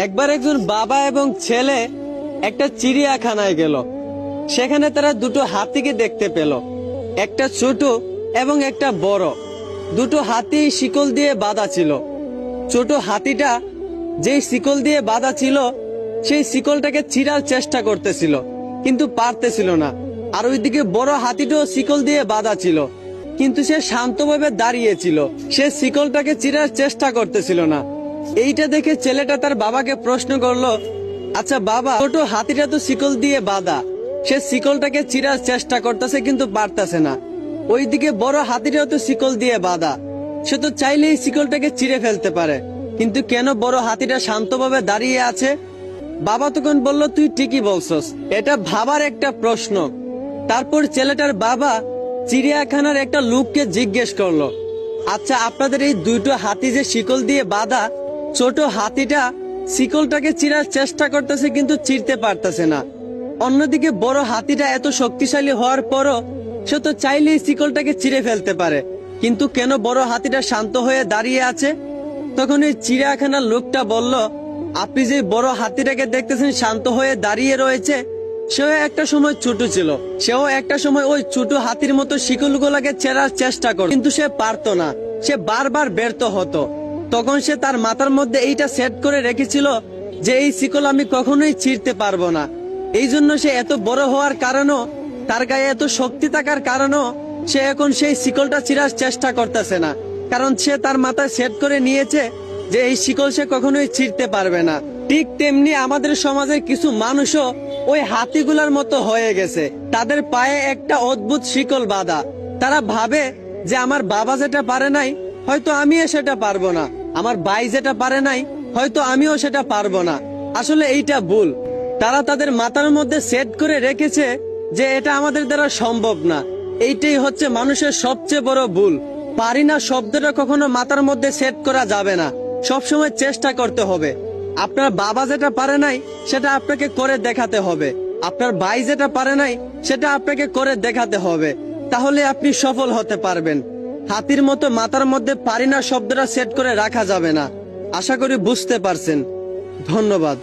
একবার একজন বাবা এবং ছেলে একটা চিড়িয়াখানায় গেল। সেখানে তারা দুটো হাতিকে দেখতে পেল, একটা ছোট এবং একটা বড়। দুটো হাতি শিকল দিয়ে বাঁধা ছিল। ছোট হাতিটা যেই শিকল দিয়ে বাঁধা ছিল সেই শিকলটাকে ছিঁড়ার চেষ্টা করতেছিল, কিন্তু পারতেছিল না। আর ওইদিকে বড় হাতিটাও শিকল দিয়ে বাঁধা ছিল, কিন্তু সে শান্তভাবে দাঁড়িয়েছিল, সে শিকলটাকে ছিঁড়ার চেষ্টা করতেছিল না। এইটা দেখে ছেলেটা তার বাবাকে প্রশ্ন করলো, আচ্ছা বাবা, ছোট হাতিটা তো শিকল দিয়ে বাঁধা, সে শিকলটাকে ছিঁড়ার চেষ্টা করতেছে কিন্তু পারতেছে না। ওইদিকে বড় হাতিটাও তো শিকল দিয়ে বাঁধা, সে তো চাইলেই শিকলটাকে ছিঁড়ে ফেলতে পারে, কিন্তু কেন বড় হাতিটা শান্তভাবে দাঁড়িয়ে আছে? বাবা তখন বলল, তুই ঠিকই বলছস, এটা ভাবার একটা প্রশ্ন। তারপর ছেলেটার বাবা চিড়িয়াখানার একটা লোককে জিজ্ঞেস করলো, আচ্ছা আপনাদের এই দুটো হাতি যে শিকল দিয়ে বাঁধা, ছোট হাতিটা শিকলটাকে ছিঁড়ার চেষ্টা করতেছে কিন্তু ছিঁড়তে পারতেছে না, অন্যদিকে বড় হাতিটা এত শক্তিশালী হওয়ার পরও সে তো চাইলেই শিকলটাকে ছিঁড়ে ফেলতে পারে, কিন্তু কেন বড় হাতিটা শান্ত হয়ে দাঁড়িয়ে আছে? তখন এই চিড়িয়াখানার লোকটা বলল, আপনি যে বড় হাতিটাকে দেখতেছেন শান্ত হয়ে দাঁড়িয়ে রয়েছে, সেও একটা সময় ছোট ছিল, সেও একটা সময় ওই ছোট হাতির মতো শিকলগুলোকে ছেড়ার চেষ্টা করত, কিন্তু সে পারতো না, সে বারবার ব্যর্থ হতো। তখন সে তার মাথার মধ্যে এইটা সেট করে রেখেছিল যে এই শিকল আমি কখনোই ছিঁড়তে পারবো না। এই জন্য সে এত বড় হওয়ার কারণও, তার গায়ে এত শক্তি থাকার কারণও সে এখন সেই শিকলটা ছিঁড়ার চেষ্টা করতেছে না, কারণ সে তার মাথায় সেট করে নিয়েছে যে এই শিকল সে কখনোই ছিঁড়তে পারবে না। ঠিক তেমনি আমাদের সমাজের কিছু মানুষও ওই হাতিগুলার মতো হয়ে গেছে, তাদের পায়ে একটা অদ্ভুত শিকল বাঁধা। তারা ভাবে যে আমার বাবা যেটা পারে নাই, হয়তো আমিও সেটা পারবো না, আমার ভাই যেটা পারে নাই, হয়তো আমিও সেটা পারবো না। আসলে এইটা ভুল। তারা তাদের মাথার মধ্যে সেট করে রেখেছে যে এটা আমাদের দ্বারা সম্ভব না। এইটাই হচ্ছে মানুষের সবচেয়ে বড় ভুল। পারি না শব্দটা কখনো মাথার মধ্যে সেট করা যাবে না, সবসময় চেষ্টা করতে হবে। আপনার বাবা যেটা পারে নাই সেটা আপনাকে করে দেখাতে হবে, আপনার ভাই যেটা পারে নাই সেটা আপনাকে করে দেখাতে হবে, তাহলে আপনি সফল হতে পারবেন। হাতির মতো মাথার মধ্যে পারি না শব্দটা সেট করে রাখা যাবে না। আশা করি বুঝতে পারছেন। ধন্যবাদ।